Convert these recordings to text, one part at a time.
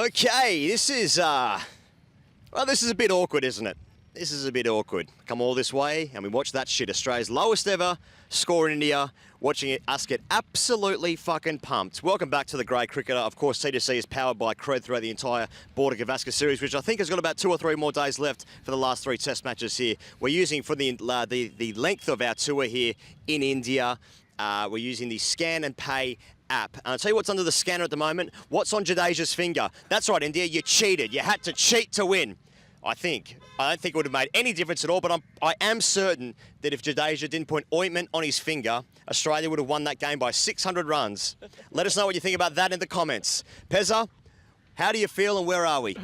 Okay, this is a bit awkward, isn't it? This is a bit awkward. Come all this way and we watch that shit. Australia's lowest ever score in India. Watching us get absolutely fucking pumped. Welcome back to the Grey Cricketer. Of course, C2C is powered by CRED throughout the entire Border Gavaskar series, which I think has got about 2 or 3 more days left for the last 3 test matches here. We're using for the length of our tour here in India. We're using the Scan and Pay app. And I'll tell you what's under the scanner at the moment. What's on Jadeja's finger? That's right, India, you cheated. You had to cheat to win. I don't think it would have made any difference at all, but I am certain that if Jadeja didn't put ointment on his finger, Australia would have won that game by 600 runs. Let us know what you think about that in the comments. Pezza, how do you feel and where are we?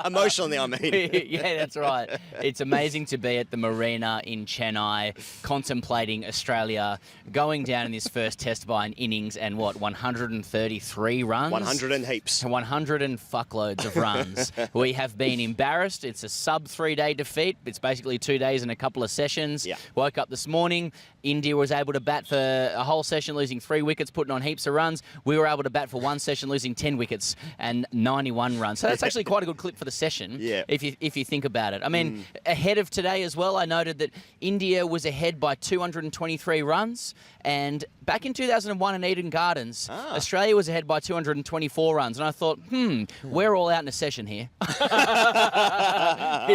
Emotionally, I mean. Yeah, that's right. It's amazing to be at the marina in Chennai, contemplating Australia going down in this first test by an innings and 133 runs? 100 and heaps. 100 and fuckloads of runs. We have been embarrassed. It's a sub 3-day defeat. It's basically 2 days and a couple of sessions. Yeah. Woke up this morning. India was able to bat for a whole session, losing 3 wickets, putting on heaps of runs. We were able to bat for 1 session, losing 10 wickets and 91 runs. So that's actually quite a good clip for the session, if you think about it. I mean, ahead of today as well, I noted that India was ahead by 223 runs, and back in 2001 in Eden Gardens, Australia was ahead by 224 runs, and I thought, we're all out in a session here. It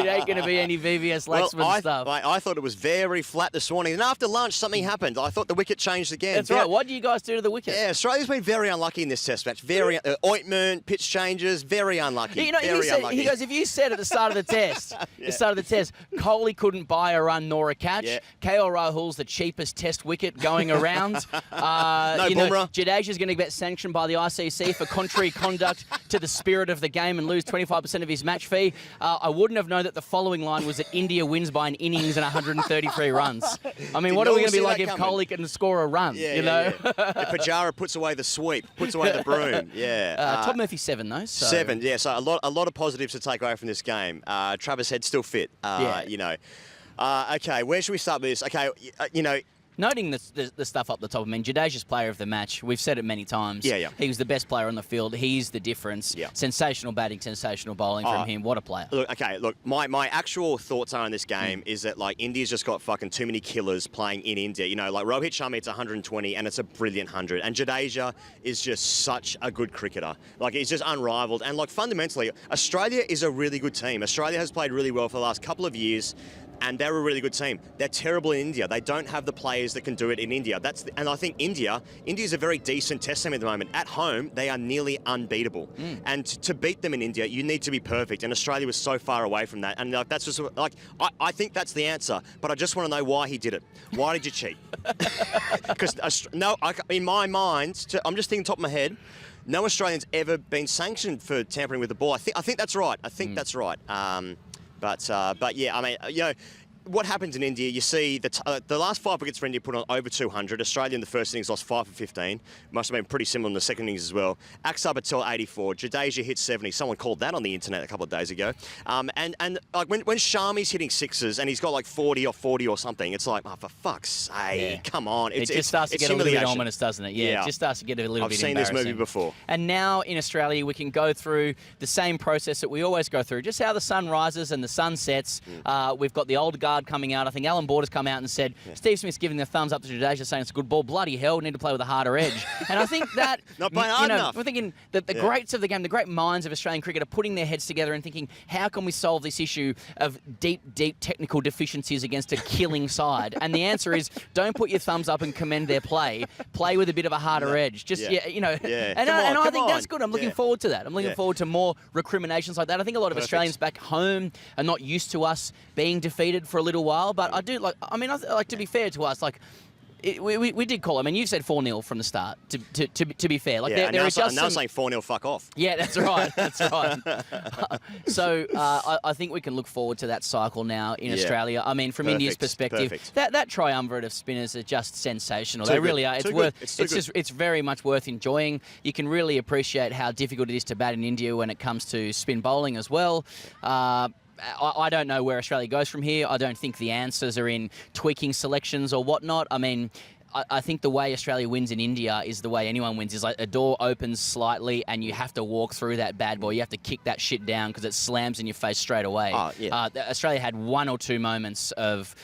ain't going to be any VVS Laxman stuff. I thought it was very flat this morning, and after lunch something happened. I thought the wicket changed again. That's right. What do you guys do to the wicket? Yeah, Australia's been very unlucky in this test match. Very ointment, pitch changes, very unlucky. You know, he goes, if you said at the start of the test, Kohli couldn't buy a run nor a catch. KL Rahul's the cheapest test wicket going around. Jadeja's going to get sanctioned by the ICC for contrary conduct to the spirit of the game and lose 25% of his match fee. I wouldn't have known that the following line was that India wins by an innings and 133 runs. I mean, what are we going to be like if Kohli can score a run? If Pujara puts away the sweep, puts away the broom. Todd Murphy 7 though. So. 7, yeah. So a lot of positives to take away from this game. Travis Head's still fit. You know. Okay, where should we start with this? Okay, you know. Noting the stuff up the top, I mean, Jadeja's player of the match. We've said it many times. He was the best player on the field. He's the difference. Sensational batting, sensational bowling from him. What a player. Look, my actual thoughts are on this game is that, like, India's just got fucking too many killers playing in India. You know, like, Rohit Sharma, it's 120, and it's a brilliant 100. And Jadeja is just such a good cricketer. Like, he's just unrivaled. And, like, fundamentally, Australia is a really good team. Australia has played really well for the last couple of years. And they're a really good team. They're terrible in India. They don't have the players that can do it in India. And I think India's a very decent test team at the moment. At home, they are nearly unbeatable. And to beat them in India, you need to be perfect. And Australia was so far away from that. And like, that's just like, I think that's the answer. But I just want to know why he did it. Why did you cheat? Because in my mind, I'm just thinking top of my head. No Australian's ever been sanctioned for tampering with the ball. I think that's right. I think that's right. But yeah, I mean, you know, what happens in India, you see the last 5 wickets for India put on over 200. Australia in the first innings lost 5 for 15. Must have been pretty similar in the second innings as well. Axar Patel 84. Jadeja hit 70. Someone called that on the internet a couple of days ago. And like when Sharmi's hitting sixes and he's got like 40 or something, it's like, oh, for fuck's sake, come on. It just starts to get a little bit ominous, doesn't it? Yeah, it just starts to get a little bit embarrassing. I've seen this movie before. And now in Australia, we can go through the same process that we always go through. Just how the sun rises and the sun sets. We've got the old guard coming out. I think Alan Border's come out and said, Steve Smith's giving the thumbs up to Jadeja, saying it's a good ball. Bloody hell, we need to play with a harder edge. And I think that, not playing hard enough. We're thinking that the greats of the game, the great minds of Australian cricket are putting their heads together and thinking, how can we solve this issue of deep technical deficiencies against a killing side? And the answer is, don't put your thumbs up and commend their play. Play with a bit of a harder edge. Just, And I think that's good. I'm looking forward to that. I'm looking forward to more recriminations like that. I think a lot of Australians back home are not used to us being defeated for a little while, but I do like to be fair to us, like we did call. I mean, you said 4-0 from the start. To be fair, like there is just now saying 4-0. Fuck off. Yeah, that's right. That's right. So I think we can look forward to that cycle now in Australia. I mean, from India's perspective, that triumvirate of spinners are just sensational. They really are. It's very much worth enjoying. You can really appreciate how difficult it is to bat in India when it comes to spin bowling as well. I don't know where Australia goes from here. I don't think the answers are in tweaking selections or whatnot. I mean, I think the way Australia wins in India is the way anyone wins. Is like a door opens slightly and you have to walk through that bad boy. You have to kick that shit down because it slams in your face straight away. Oh, yeah. Australia had 1 or 2 moments of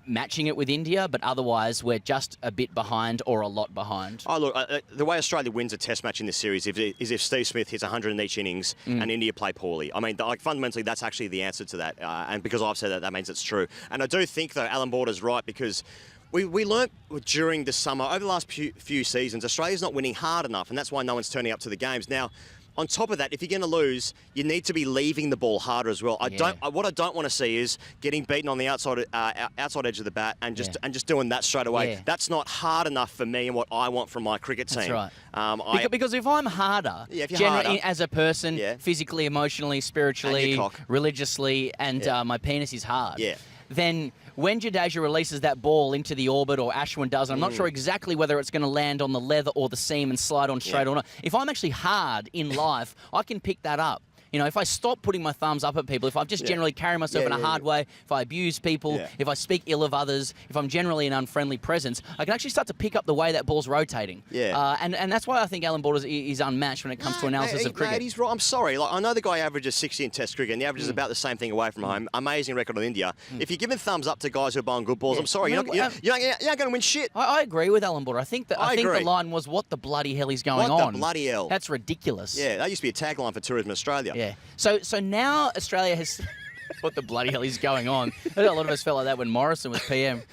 matching it with India, but otherwise we're just a bit behind or a lot behind. Oh, look, the way Australia wins a test match in this series is if Steve Smith hits 100 in each innings and India play poorly. I mean, like, fundamentally, that's actually the answer to that. And because I've said that, that means it's true. And I do think, though, Alan Border's right, because we learnt during the summer, over the last few seasons, Australia's not winning hard enough, and that's why no one's turning up to the games. Now, on top of that, if you're going to lose, you need to be leaving the ball harder as well. What I don't want to see is getting beaten on the outside edge of the bat and just doing that straight away. Yeah. That's not hard enough for me and what I want from my cricket team. That's right. Because if I'm harder, generally as a person, physically, emotionally, spiritually, religiously, and my penis is hard, then when Jadeja releases that ball into the orbit, or Ashwin does, and I'm not sure exactly whether it's going to land on the leather or the seam and slide on straight or not. If I'm actually hard in life, I can pick that up. You know, if I stop putting my thumbs up at people, if I just generally carry myself in a hard way, if I abuse people, if I speak ill of others, if I'm generally an unfriendly presence, I can actually start to pick up the way that ball's rotating. And that's why I think Alan Borders is unmatched when it comes to analysis of cricket. Mate, he's right. I'm sorry. Like, I know the guy averages 60 in Test cricket, and the average is about the same thing away from home. Amazing record on India. If you're giving thumbs up to guys who are bowling good balls, I'm sorry, you're not going to win shit. I agree with Alan Border. I think the line was, "What the bloody hell is going on?" What the bloody hell? That's ridiculous. Yeah, that used to be a tagline for Tourism Australia. Yeah. So now Australia has... What the bloody hell is going on? I know a lot of us felt like that when Morrison was PM.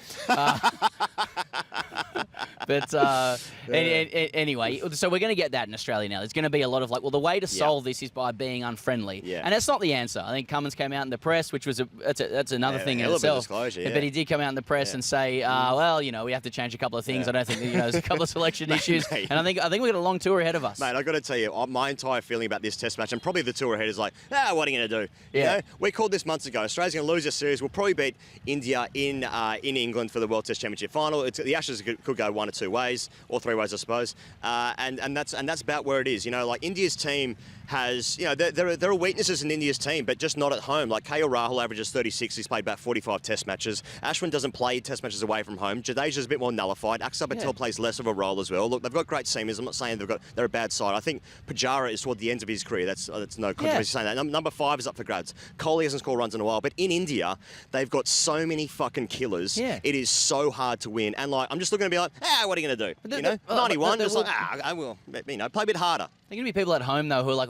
Anyway, so we're going to get that in Australia now. There's going to be a lot of like, well, the way to solve this is by being unfriendly. And that's not the answer. I think Cummins came out in the press, which was that's another thing in itself. But he did come out in the press and say, well, you know, we have to change a couple of things. I don't think that, you know, there's a couple of selection issues. And I think we've got a long tour ahead of us. Mate, I've got to tell you, my entire feeling about this test match, and probably the tour ahead, is like, what are you going to do? You know, we called this months ago. Australia's going to lose this series. We'll probably beat India in England for the World Test Championship final. The Ashes could go 1 or 2 ways, or 3 ways, I suppose. And that's about where it is. You know, like India's team has, you know, there are weaknesses in India's team, but just not at home. Like KL Rahul averages 36. He's played about 45 Test matches. Ashwin doesn't play Test matches away from home. Jadeja's a bit more nullified. Akshar Patel plays less of a role as well. Look, they've got great seamers. I'm not saying they're a bad side. I think Pujara is toward the end of his career. That's no controversy saying that. Number 5 is up for grabs. Kohli hasn't scored runs in a while, but in India, they've got so many fucking killers. It is so hard to win. And like, I'm just looking to be like, what are you going to do? You know, 91. Just like, I will. You know, play a bit harder. There are going to be people at home, though, who are like,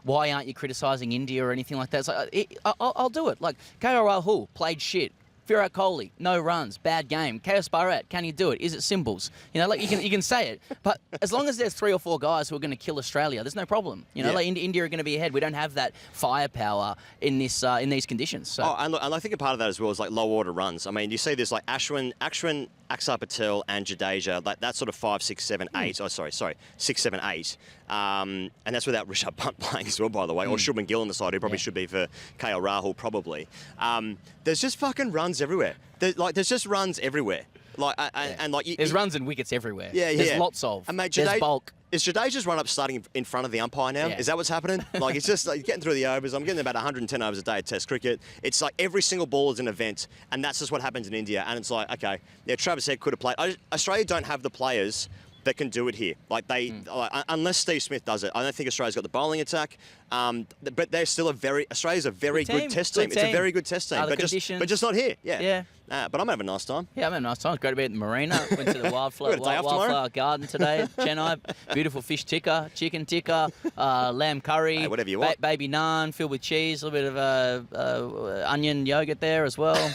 why aren't you criticising India or anything like that? It's like, I'll do it. Like, KL Rahul played shit. Virat Kohli, no runs, bad game. Chaos Bharat, can you do it? Is it symbols? You know, like you can say it, but as long as there's 3 or 4 guys who are going to kill Australia, there's no problem. You know, like India are going to be ahead. We don't have that firepower in this in these conditions. So. And I think a part of that as well is like low order runs. I mean, you see this like Ashwin, Akshar Patel, and Jadeja, like that sort of 5, 6, 7, 8. Oh, sorry, 6, 7, 8. And that's without Rishabh Pant playing as well, by the way, or Shubman Gill on the side, who probably should be for KL Rahul, probably. There's just fucking runs everywhere. There's just runs everywhere. There's runs and wickets everywhere. There's lots of. And mate, there's bulk. Is Jadeja's run up starting in front of the umpire now? Is that what's happening? Like, it's just like getting through the overs. I'm getting about 110 overs a day at Test cricket. It's like every single ball is an event, and that's just what happens in India. And it's like, okay, Travis Head could have played. Australia don't have the players that can do it here. Like unless Steve Smith does it, I don't think Australia's got the bowling attack. But they're still Australia's a very good test team. It's a very good test team, but just not here. But I'm having a nice time. Yeah, I'm having a nice time. It's great to be at the marina. Went to the wildflower garden today. Chennai, beautiful fish tikka, chicken tikka, lamb curry, whatever you want. Baby naan filled with cheese, a little bit of onion yogurt there as well.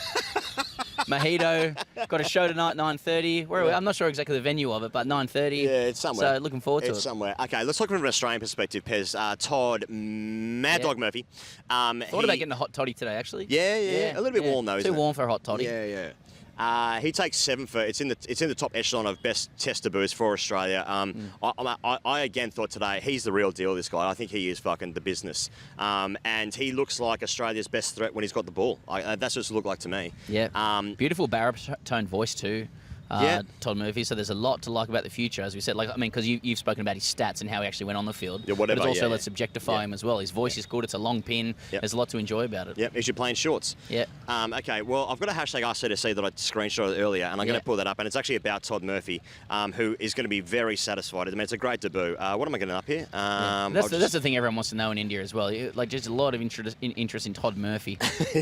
Mojito. Got a show tonight, 9:30. Where are we? I'm not sure exactly the venue of it, but 9:30. Yeah, it's somewhere. So looking forward to it. It's somewhere. Okay, let's look from an Australian perspective, Pez. Todd Mad Dog Murphy. Thought about getting a hot totty today, actually. Yeah. A little bit warm though, isn't it? Too warm for a hot toddy. Yeah. He takes 7 for it's in the top echelon of best test debuts for Australia. I again thought today he's the real deal. This guy, I think he is fucking the business. And he looks like Australia's best threat when he's got the ball. That's what it looked like to me. Yeah. Beautiful baritone voice too. Todd Murphy. So there's a lot to like about the future, as we said. Like, I mean, because you've spoken about his stats and how he actually went on the field. Yeah, whatever. But it's also yeah, let's objectify him as well. His voice is good. It's a long pin. There's a lot to enjoy about it. Yeah, he should play in shorts. Yeah. Okay, well, I've got a hashtag ASKTGC that I screenshotted earlier, and I'm going to pull that up, and it's actually about Todd Murphy, who is going to be very satisfied. I mean, it's a great debut. What am I getting up here? That's the thing everyone wants to know in India as well. Like, just a lot of interest in Todd Murphy.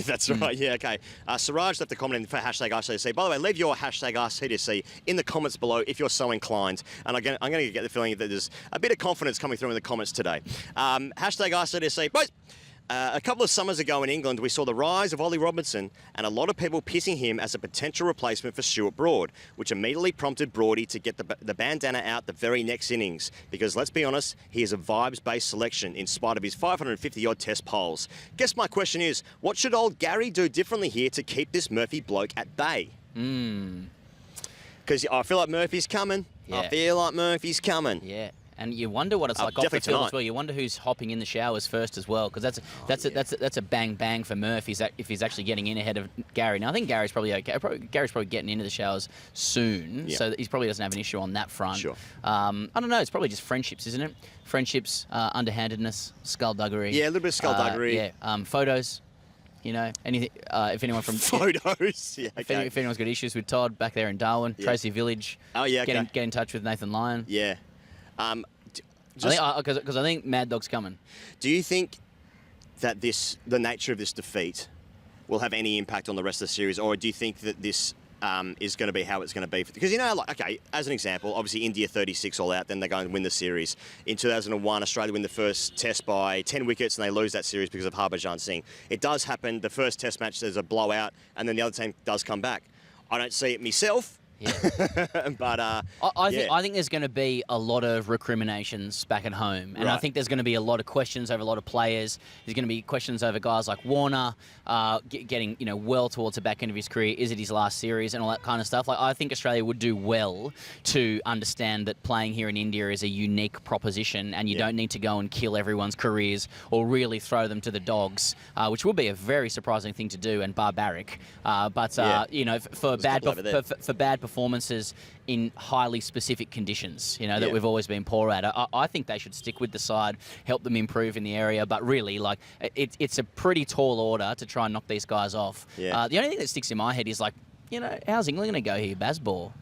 That's right, yeah, okay. Siraj left a comment for hashtag AskTGC. By the way, leave your hashtag AskTGC in the comments below if you're so inclined. And I'm going to get the feeling that there's a bit of confidence coming through in the comments today. Hashtag AskTGC. Boys! A couple of summers ago in England, we saw the rise of Ollie Robinson and a lot of people pissing him as a potential replacement for Stuart Broad, which immediately prompted Broady to get the bandana out the very next innings. Because let's be honest, he is a vibes-based selection in spite of his 550-odd test polls. Guess my question is, what should old Gary do differently here to keep this Murphy bloke at bay? Because I feel like Murphy's coming. Yeah. I feel like Murphy's coming. Yeah. And you wonder what it's like off the field tonight as well. You wonder who's hopping in the showers first as well, because that's a bang bang for Murphy if he's actually getting in ahead of Gary. Now I think Gary's probably okay. Gary's probably getting into the showers soon, so he probably doesn't have an issue on that front. Sure. I don't know. It's probably just friendships, isn't it? Friendships, underhandedness, skullduggery. Yeah, a little bit of skullduggery. Photos. You know, anything. If anyone from photos, yeah. Okay. If anyone's got issues with Todd back there in Darwin, Tracy Village. Oh yeah. Get in touch with Nathan Lyon. Yeah. Because I think Mad Dog's coming. Do you think that the nature of this defeat will have any impact on the rest of the series, or do you think that this is going to be how it's going to be? Because, you know, like, okay, as an example, obviously India 36 all out, then they go and win the series. In 2001, Australia win the first test by 10 wickets and they lose that series because of Harbhajan Singh. It does happen. The first test match, there's a blowout, and then the other team does come back. I don't see it myself. Yeah. But I think there's going to be a lot of recriminations back at home, and I think there's going to be a lot of questions over a lot of players. There's going to be questions over guys like Warner getting well towards the back end of his career. Is it his last series and all that kind of stuff? Like, I think Australia would do well to understand that playing here in India is a unique proposition, and you don't need to go and kill everyone's careers or really throw them to the dogs, which would be a very surprising thing to do and barbaric. For bad performances in highly specific conditions, that we've always been poor at. I think they should stick with the side, help them improve in the area, but really, like, it's a pretty tall order to try and knock these guys off. Yeah. The only thing that sticks in my head is, like, how's England going to go here, Bazball?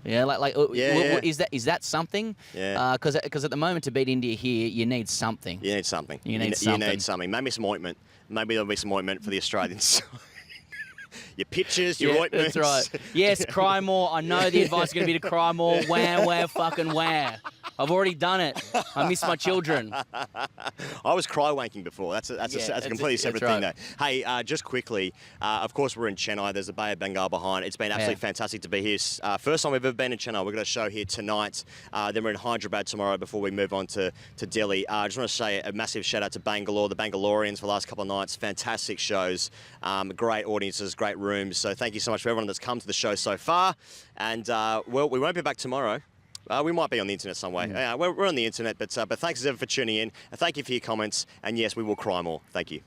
Is that something? Yeah. Because at the moment, to beat India here, you need something. You need something. You need something. Maybe some ointment. Maybe there'll be some ointment for the Australians. Your pictures, your ointments. That's right. Yes, cry more. I know the advice is going to be to cry more. Wah, fucking wah. I've already done it. I miss my children. I was cry wanking before. That's a completely separate thing, though. Hey, just quickly, of course, we're in Chennai. There's a Bay of Bengal behind. It's been absolutely fantastic to be here. First time we've ever been in Chennai. We've got a show here tonight. Then we're in Hyderabad tomorrow before we move on to Delhi. I just want to say a massive shout out to Bangalore, the Bangaloreans for the last couple of nights. Fantastic shows, great audiences, great rooms. So thank you so much for everyone that's come to the show so far. And, we won't be back tomorrow. We might be on the internet some way. We're on the internet, but thanks as ever for tuning in. Thank you for your comments. And yes, we will cry more. Thank you.